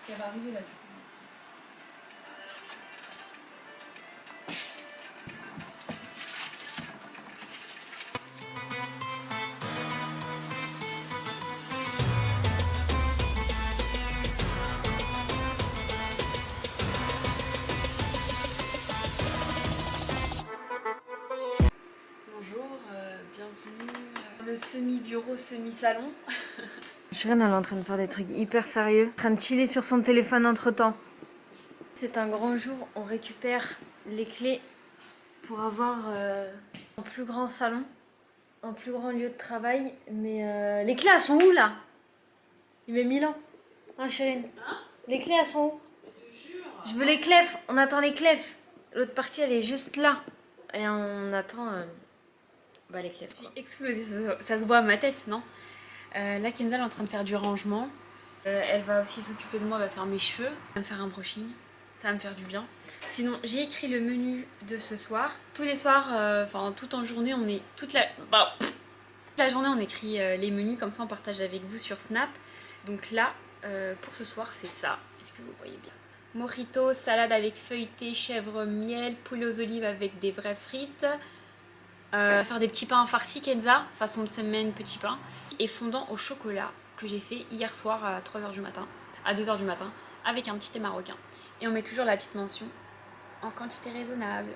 Ce qui va arriver là du coup. Bonjour, bienvenue dans le semi-bureau, semi-salon. Shirin, elle est en train de faire des trucs hyper sérieux, en train de chiller sur son téléphone entre temps. C'est un grand jour, on récupère les clés pour avoir un plus grand salon, un plus grand lieu de travail. Mais les clés, elles sont où là? Il met 1000 ans. Hein, Shirin? Hein? Les clés, elles sont où? Je veux les clefs, on attend les clefs. L'autre partie, elle est juste là. Et on attend les clefs. Je suis explosée, ça se voit à ma tête, non? Là, Kenza elle est en train de faire du rangement. Elle va aussi s'occuper de moi, elle va faire mes cheveux, elle va me faire un brushing. Ça va me faire du bien. Sinon, j'ai écrit le menu de ce soir. Tous les soirs, tout en journée, on est... toute la journée, on écrit les menus, comme ça on partage avec vous sur Snap. Donc là, pour ce soir, c'est ça. Est-ce que vous voyez bien? Mojito, salade avec feuilleté, chèvre, miel, poulet aux olives avec des vraies frites. Faire des petits pains farcis Kenza, façon semaine petit pain. Et fondant au chocolat que j'ai fait hier soir à 3h du matin, à 2h du matin, avec un petit thé marocain. Et on met toujours la petite mention en quantité raisonnable.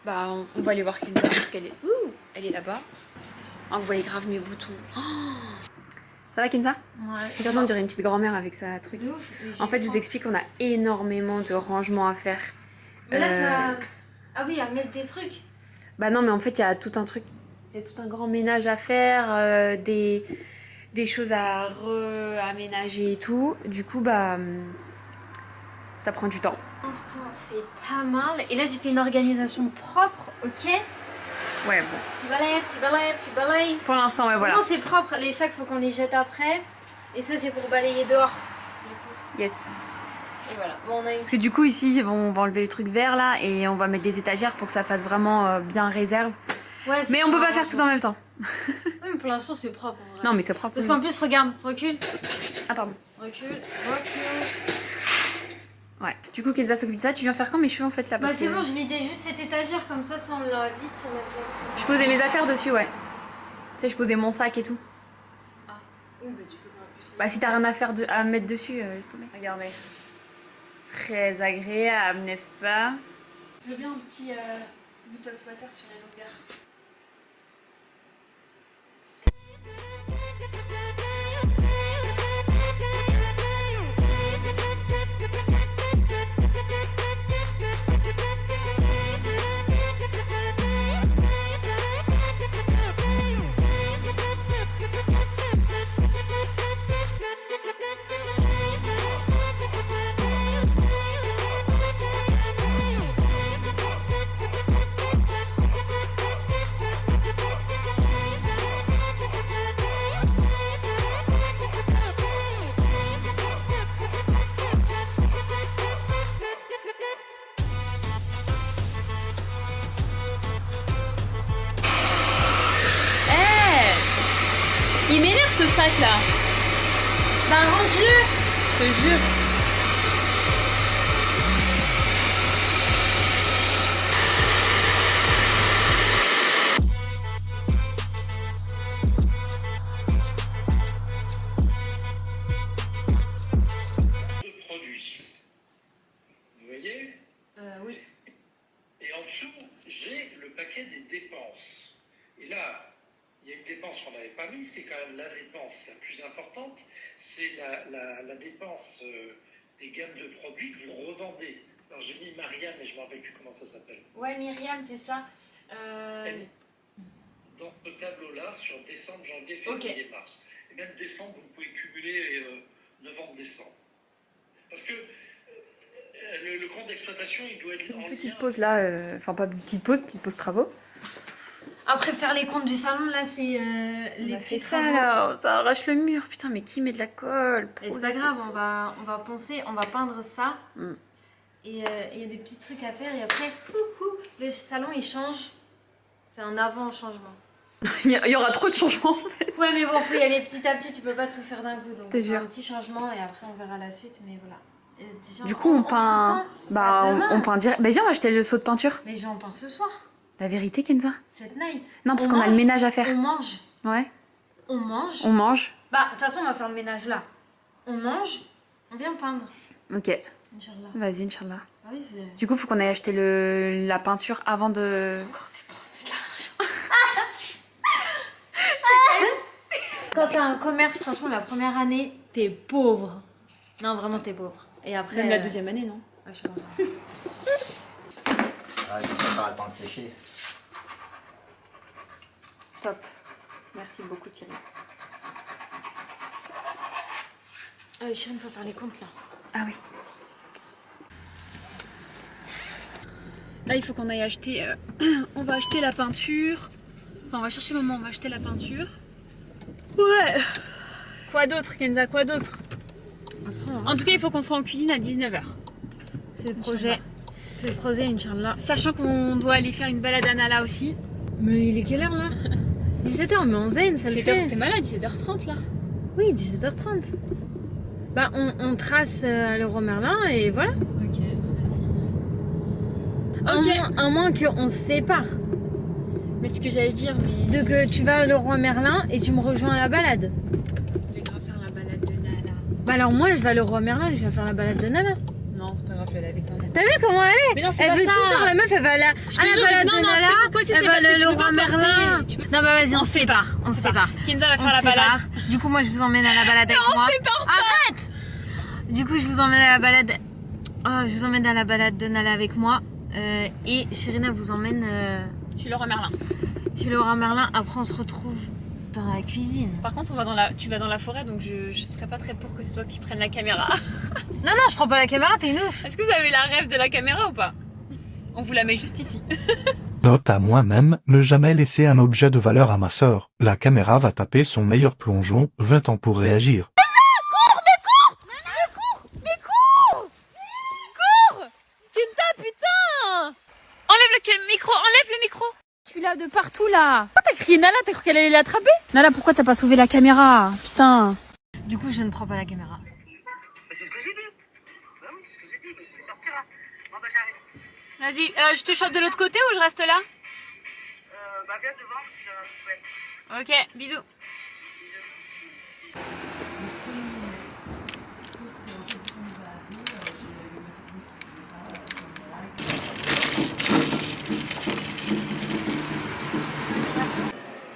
Bah on va aller voir Kenza parce qu'elle est, elle est là-bas. Oh, vous voyez grave mes boutons. Oh, ça va Kenza? Ouais. Regardez, on dirait une petite grand-mère avec sa truc. En fait, je vous explique qu'on a énormément de rangements à faire. Mais là, ça... Ah oui, à mettre des trucs. Bah non, mais en fait, il y a tout un truc. Il y a tout un grand ménage à faire, des choses à aménager et tout. Du coup, bah... ça prend du temps. Pour l'instant, c'est pas mal. Et là, j'ai fait une organisation propre, ok? Ouais, bon. Tu balayes. Pour l'instant, ouais, voilà. Non, c'est propre. Les sacs, faut qu'on les jette après. Et ça, c'est pour balayer dehors. Du coup. Yes. Et voilà. Bon, on a une... Parce que du coup, ici, on va enlever les trucs verts là et on va mettre des étagères pour que ça fasse vraiment bien réserve. Ouais, mais on peut pas faire tout en même temps. Oui, mais pour l'instant, c'est propre. En vrai. Non, mais c'est propre. Parce qu'en plus, regarde, recule. Ah, pardon. Recule. Ouais. Du coup, Kenza s'occupe de ça. Tu viens faire quand mes cheveux en fait là? Bah, c'est bon, je vidais juste cette étagère comme ça on l'a vite. On a déjà... Je posais mes affaires dessus, ouais. Tu sais, je posais mon sac et tout. Ah, oui, bah, tu posais un peu. Bah, si t'as rien à faire à mettre dessus, laisse tomber. Regardez. Très agréable, n'est-ce pas? Je veux bien un petit butox water sur les longueurs. Il m'énerve ce sac là. Bah range-le. Je te jure. De produits. Vous voyez? Oui. Et en dessous, j'ai le paquet des dépenses. Et là, il y a une dépense qu'on n'avait pas mise, qui est quand même la dépense la plus importante, c'est la dépense des gammes de produits que vous revendez. Alors j'ai mis Mariam, mais je ne me rappelle plus comment ça s'appelle. Ouais, Myriam, c'est ça. Dans ce tableau-là, sur décembre, janvier, février, mars. Et même décembre, vous pouvez cumuler novembre, décembre. Parce que le compte d'exploitation, il doit être en Petite lien... pause là, enfin pas petite pause travaux. Après faire les comptes du salon, là, c'est les petits ça travaux. là, ça arrache le mur. Putain, mais qui met de la colle? Et c'est pas grave, on va poncer, on va peindre ça. Mm. Et il y a des petits trucs à faire. Et après, le salon, il change. C'est un avant-changement. Il y aura trop de changements en fait. Ouais, mais bon, faut y aller petit à petit, tu peux pas tout faire d'un coup. Donc, Je te jure. un petit changement et après, on verra la suite, mais voilà. Et déjà, Du coup, on peint. Bah, demain. on peint direct. Bah, viens, on va acheter le seau de peinture. Mais j'en peins ce soir, La vérité, Kenza. cette night. Non, parce On qu'on a le mange, ménage à faire. On mange. Ouais. On mange. On mange. Bah, de toute façon, on va faire le ménage là. On mange, on vient peindre. Ok. Inch'Allah. Vas-y, Inch'Allah. Ah oui, c'est. Du coup, faut qu'on aille acheter la peinture avant de. Encore dépenser de l'argent. Quand t'as un commerce, franchement, la première année, t'es pauvre. Non, vraiment, t'es pauvre. Et après. Même la deuxième année, non? Ouais, je sais pas. Ah, il faut pas attendre de sécher. Top. Merci beaucoup, Thierry. Chérine, faut faire les comptes là. Ah oui. Là, il faut qu'on aille acheter. On va acheter la peinture. Enfin, on va chercher maman, on va acheter la peinture. Ouais. Quoi d'autre, Kenza? Quoi d'autre? En tout cas, il faut qu'on soit en cuisine à 19h. C'est le projet. C'est le projet, Inch'Allah. Sachant qu'on doit aller faire une balade à Nala aussi. Mais il est quelle heure là 17h, mais on zen, ça le fait. T'es malade, 17h30 là? Oui, 17h30. Bah, on trace à Leroy Merlin et voilà. Ok, vas-y. Ok. À moins qu'on se sépare. Mais ce que j'allais dire, mais. Donc tu vas à Leroy Merlin et tu me rejoins à la balade. Je vais grave faire la balade de Nala. Bah alors moi je vais à Leroy Merlin et je vais faire la balade de Nana. Non, c'est pas grave, je vais aller avec toi. T'as vu comment elle est? Mais non, c'est Elle pas veut ça. tout faire, la meuf, elle va à la balade de Nala, c'est pourquoi c'est elle va parce à que tu Leroy veux pas Merlin. porter. Non bah vas-y, on se sépare. On se sépare. Kenza va On faire se la balade. sépare. Du coup moi je vous emmène à la balade avec moi. On sépare pas. Arrête. Du coup je vous emmène à la balade. Oh, je vous emmène à la balade de Nala avec moi. Et Chérina vous emmène Je suis Leroy Merlin. chez Leroy Merlin. Après on se retrouve dans la cuisine. Par contre, tu vas dans la forêt, donc je serais pas très pour que c'est toi qui prennes la caméra. Non je prends pas la caméra, t'es une ouf. Est-ce que vous avez la rêve de la caméra ou pas? On vous la met juste ici. Note à moi-même, ne jamais laisser un objet de valeur à ma sœur. La caméra va taper son meilleur plongeon, 20 ans pour réagir. Kenza, putain! Enlève le micro! Je suis là de partout là. Pourquoi t'as crié Nala? T'as cru qu'elle allait l'attraper? Nala, pourquoi t'as pas sauvé la caméra? Putain. Du coup, je ne prends pas la caméra. C'est ce que j'ai dit. Bah oui, c'est ce que j'ai dit, mais je vais sortir là. Bon bah j'arrive. Vas-y, je te chope de l'autre côté ou je reste là? Bah viens devant, parce que j'en ai un Ok, bisous.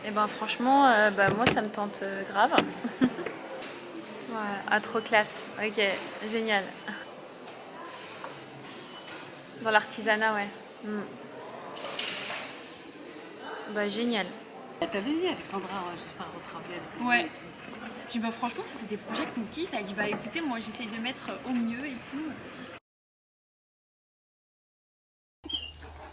Et ben franchement, moi ça me tente grave. Ouais, ah trop classe. Ok, génial. Dans l'artisanat, ouais. Bah génial. T'as vu Alexandra, j'espère retravailler avec lui. Ouais. J'ai dit bah franchement ça c'est des projets qu'on kiffe. Elle a dit bah écoutez moi j'essaye de mettre au mieux et tout.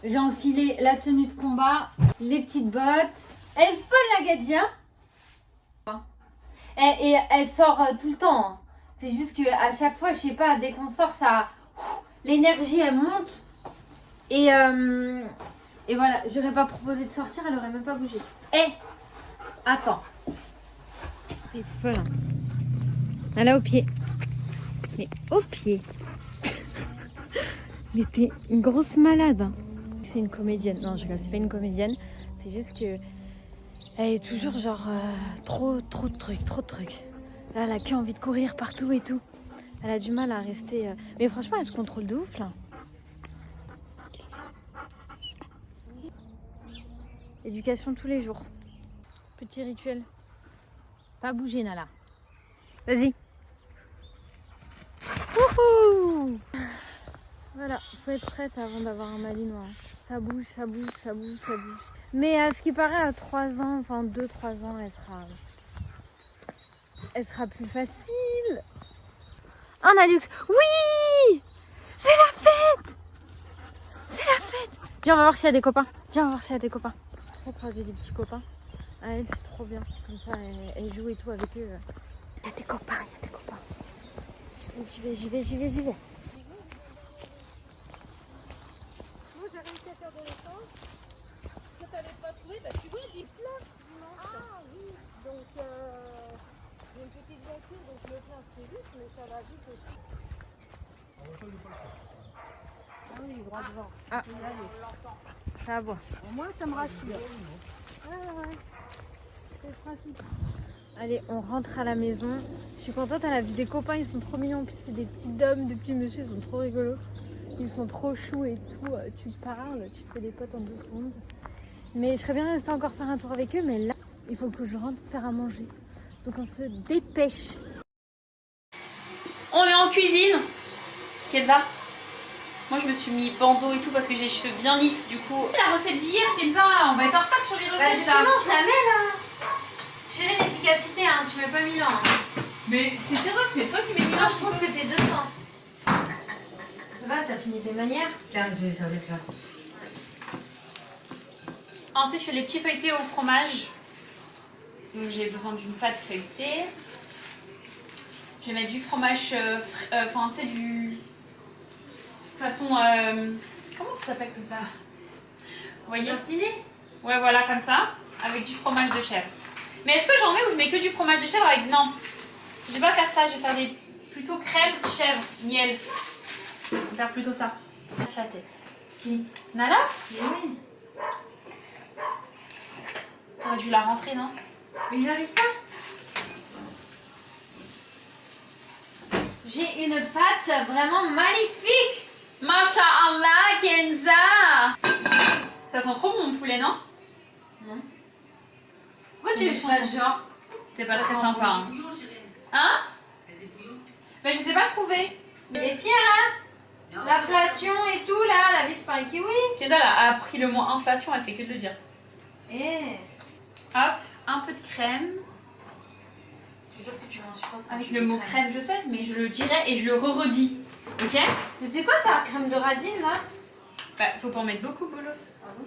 J'ai enfilé la tenue de combat, les petites bottes. Elle est folle la Gadia. Et elle sort tout le temps. Hein. C'est juste que à chaque fois, je sais pas, dès qu'on sort, ça, l'énergie elle monte. Et voilà, j'aurais pas proposé de sortir, elle aurait même pas bougé. Attends. Elle est folle. Elle est au pied. Mais au pied. Elle était une grosse malade. C'est une comédienne. Non, je rigole, c'est pas une comédienne. C'est juste que elle est toujours genre trop de trucs. Là, elle a qu'envie de courir partout et tout. Elle a du mal à rester. Mais franchement, elle se contrôle de ouf là. Éducation tous les jours. Petit rituel. Pas bouger, Nala. Vas-y. Wouhou! Voilà, faut être prête avant d'avoir un malinois. Ça bouge. Mais à ce qui paraît, à 3 ans, enfin 2-3 ans, elle sera plus facile. Un Alux, oui! C'est la fête! Viens, on va voir s'il y a des copains. Trop croiser des petits copains. À elle, c'est trop bien. Comme ça, elle joue et tout avec eux. Il y a des copains. J'y vais. Moi j'ai réussi à faire de l'effort. Quand t'allais pas trouver, bah tu vois des plats. Ah, ça va boire. Au moins, ça me rassure. C'est le principe. Allez, on rentre à la maison. Je suis contente, elle a vu des copains, ils sont trop mignons. En plus, c'est des petits dames, des petits messieurs, ils sont trop rigolos. Ils sont trop choux et tout. Tu parles, tu te fais des potes en 2 secondes. Mais je serais bien restée encore faire un tour avec eux, mais là, il faut que je rentre faire à manger. Donc on se dépêche. On est en cuisine. Kenza, moi je me suis mis bandeau et tout parce que j'ai les cheveux bien lisses du coup. La recette d'hier, Kenza, on va être en retard sur les recettes. Justement, je la mets là. Chérie, l'efficacité, hein, tu mets pas 1000 ans. Mais c'est sérieux, c'est toi qui m'as mis là. Je trouve que t'es de sens. Ça va, t'as fini tes manières? Tiens, je vais servir là. Ensuite, je fais les petits feuilletés au fromage. Donc j'ai besoin d'une pâte feuilletée. Je vais mettre du fromage, enfin tu sais, du... façon... comment ça s'appelle comme ça? Vous voyez? Ouais, voilà, comme ça, avec du fromage de chèvre. Mais est-ce que j'en mets ou je mets que du fromage de chèvre avec... Non, je vais pas faire ça, je vais faire des... plutôt crème, chèvre, miel. Je vais faire plutôt ça. Passe la tête. Qui? Nala? Oui. T'aurais dû la rentrer, non? Mais j'arrive pas. J'ai une pâte vraiment magnifique. Masha'Allah, Kenza! Ça sent trop bon, mon poulet, non? Pourquoi tu veux que je fasse genre? T'es pas très sympa, hein? Hein? Mais je les ai pas trouvés. Des pierres, hein? L'inflation et tout, là, la vie c'est pas un kiwi. Kenza elle a appris le mot inflation, elle fait que de le dire. Eh. Hop, un peu de crème. Je te jure que tu m'insupportes. Avec le mot crème, je sais, mais je le dirai et je le redis. Ok? Mais c'est quoi ta crème de radine, là? Bah, faut pas en mettre beaucoup, bolos. Ah bon?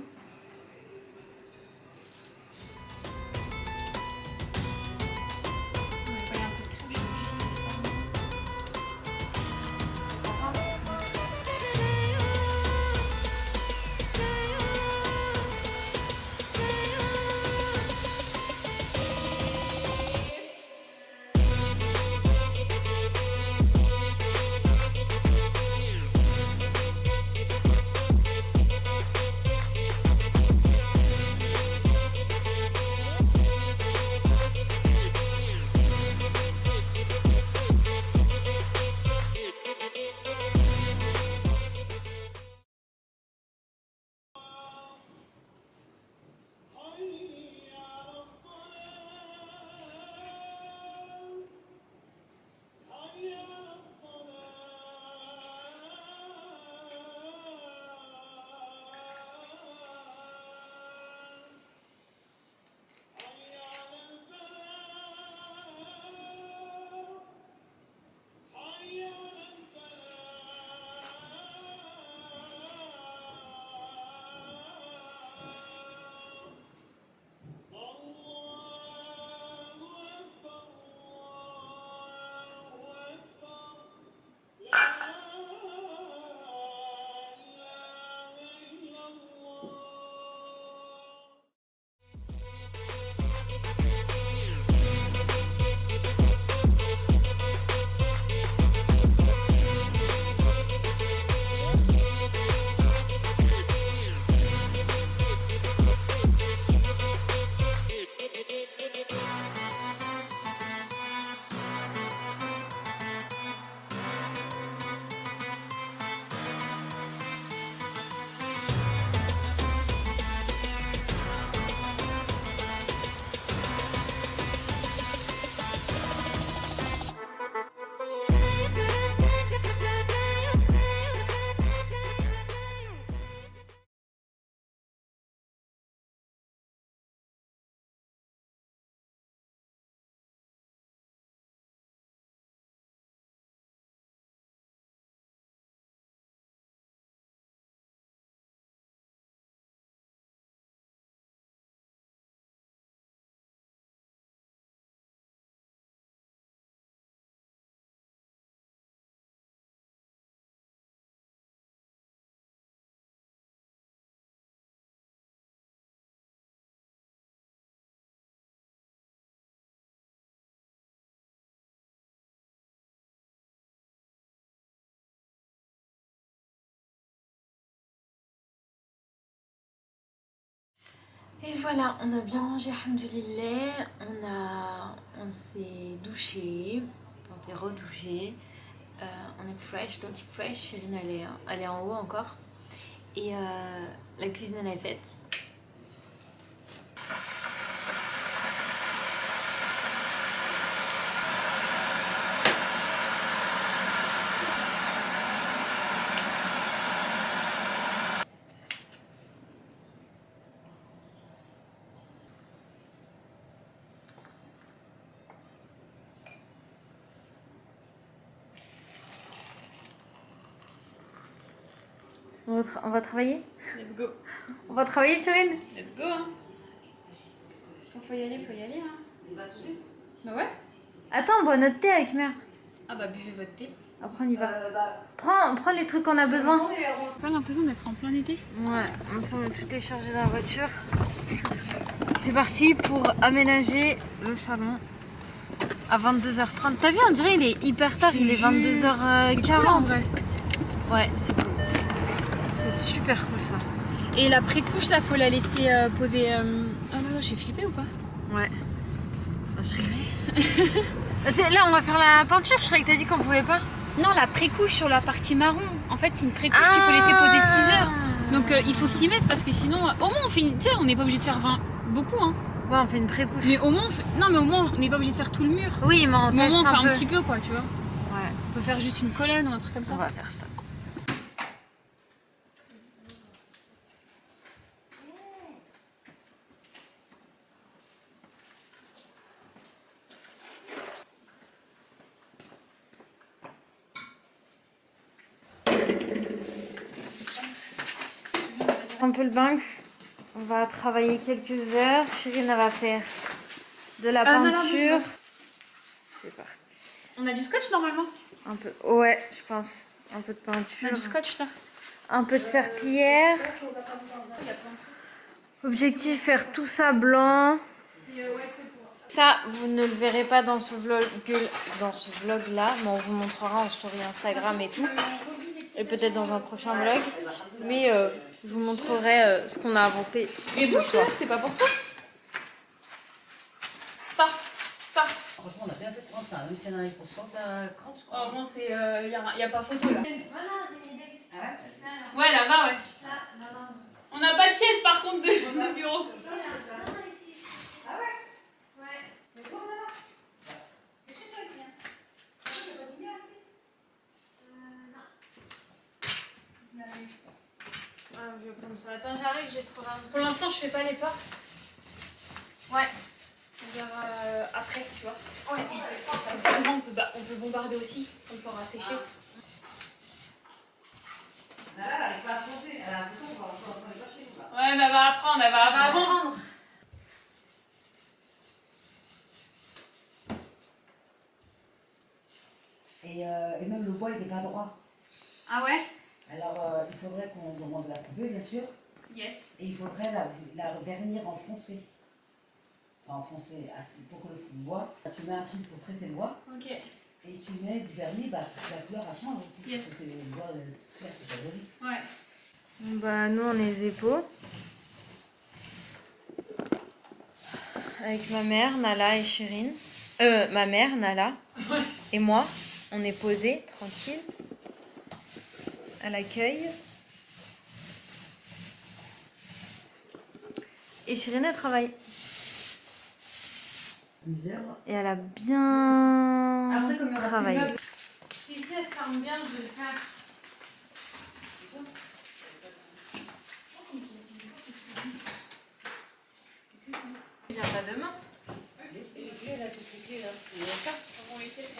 Et voilà, on a bien mangé, alhamdoulilah. On s'est douché, on s'est redouché. On est fresh, donc fresh. Chérine, elle est en haut encore. Et la cuisine, elle est faite. On va travailler? Let's go. On va travailler, Chérine? Let's go. Hein. Quand faut y aller, hein. Bah ouais. Attends, on boit notre thé avec mère. Ah bah buvez votre thé. Après, on y va. Prends les trucs qu'on a besoin. Pas l'impression d'être en plein été. Ouais, on a tout est chargé dans la voiture. C'est parti pour aménager le salon à 22h30. T'as vu, on dirait il est hyper tard, il est 22h40. C'est cool, en vrai. Ouais, c'est cool. C'est super cool ça. Et la pré-couche là, faut la laisser poser. Oh non, j'ai flippé ou pas? Ouais. Là, on va faire la peinture. Je croyais que t'as dit qu'on pouvait pas. Non, la pré-couche sur la partie marron. En fait, c'est une pré-couche qu'il faut laisser poser 6 heures. Donc il faut s'y mettre parce que sinon, au moins on fait une. Tu sais, on n'est pas obligé de faire beaucoup, hein. Ouais, on fait une pré-couche. Mais au moins, non, mais au moins, on n'est pas obligé de faire tout le mur. Oui, mais on Mais au moins, on teste fait un peu. petit peu, quoi, tu vois. Ouais. On peut faire juste une colonne ou un truc comme ça. On va faire ça. Un peu le Banks. On va travailler quelques heures. Chérine, elle va faire de la peinture. C'est parti. On a du scotch normalement. Un peu. Ouais, je pense. Un peu de On peinture. a du scotch là. Un peu de serpillière. Objectif, faire tout ça blanc. Ça, vous ne le verrez pas dans ce vlog là, mais on vous montrera en story Instagram et tout. Et peut-être dans un prochain vlog. Mais je vous montrerai ce qu'on a avancé. Et vous, c'est pas pour toi. Ça. Franchement, on a bien fait de prendre ça, même si on arrive pour 150, je crois. Oh bon, c'est. Y a pas photo là. Voilà, j'ai une idée. Ah ouais? Ouais, là-bas, ouais. Ça, non. On n'a pas de chaise par contre de bureau. Non, ici. Ah ouais? Ouais. Mais bon, voilà. C'est chez toi ici, hein. Ah oui, t'as pas de lumière ici? Non. Ah, je vais prendre ça. Attends, j'arrive, j'ai trouvé un. Pour l'instant, je fais pas les portes. Ouais. On verra après, tu vois. Ouais. Comme ça, au moins, on peut bombarder aussi, comme ça on aura séché. Là, elle n'arrive pas à se monter. Elle a un bouton, on va encore aller chercher, nous, là. Ouais, mais elle va apprendre, elle va apprendre. Et même le bois, il n'est pas droit. Ah ouais? Alors, il faudrait qu'on demande la couper, bien sûr. Yes. Et il faudrait la vernir en foncé. Enfin, en foncé, pour que le bois, tu mets un truc pour traiter le bois. Ok. Et tu mets du vernis, bah, la couleur, elle change aussi. Yes. Parce que le bois clair, c'est pas joli. Ouais. Bah, nous, on est Zeppo. Avec ma mère, Nala et Chérine. Ma mère, Nala. Et moi, on est posés, tranquille. À l'accueil. Et Chérine, elle travaille. Misère. Et elle a bien Après, comme il y aura travaillé. plus de meubles. Si elle se ferme bien, je vais le faire. Il vient pas demain. Les clés, là, toutes les clés, là. Et ça, comment on les fait?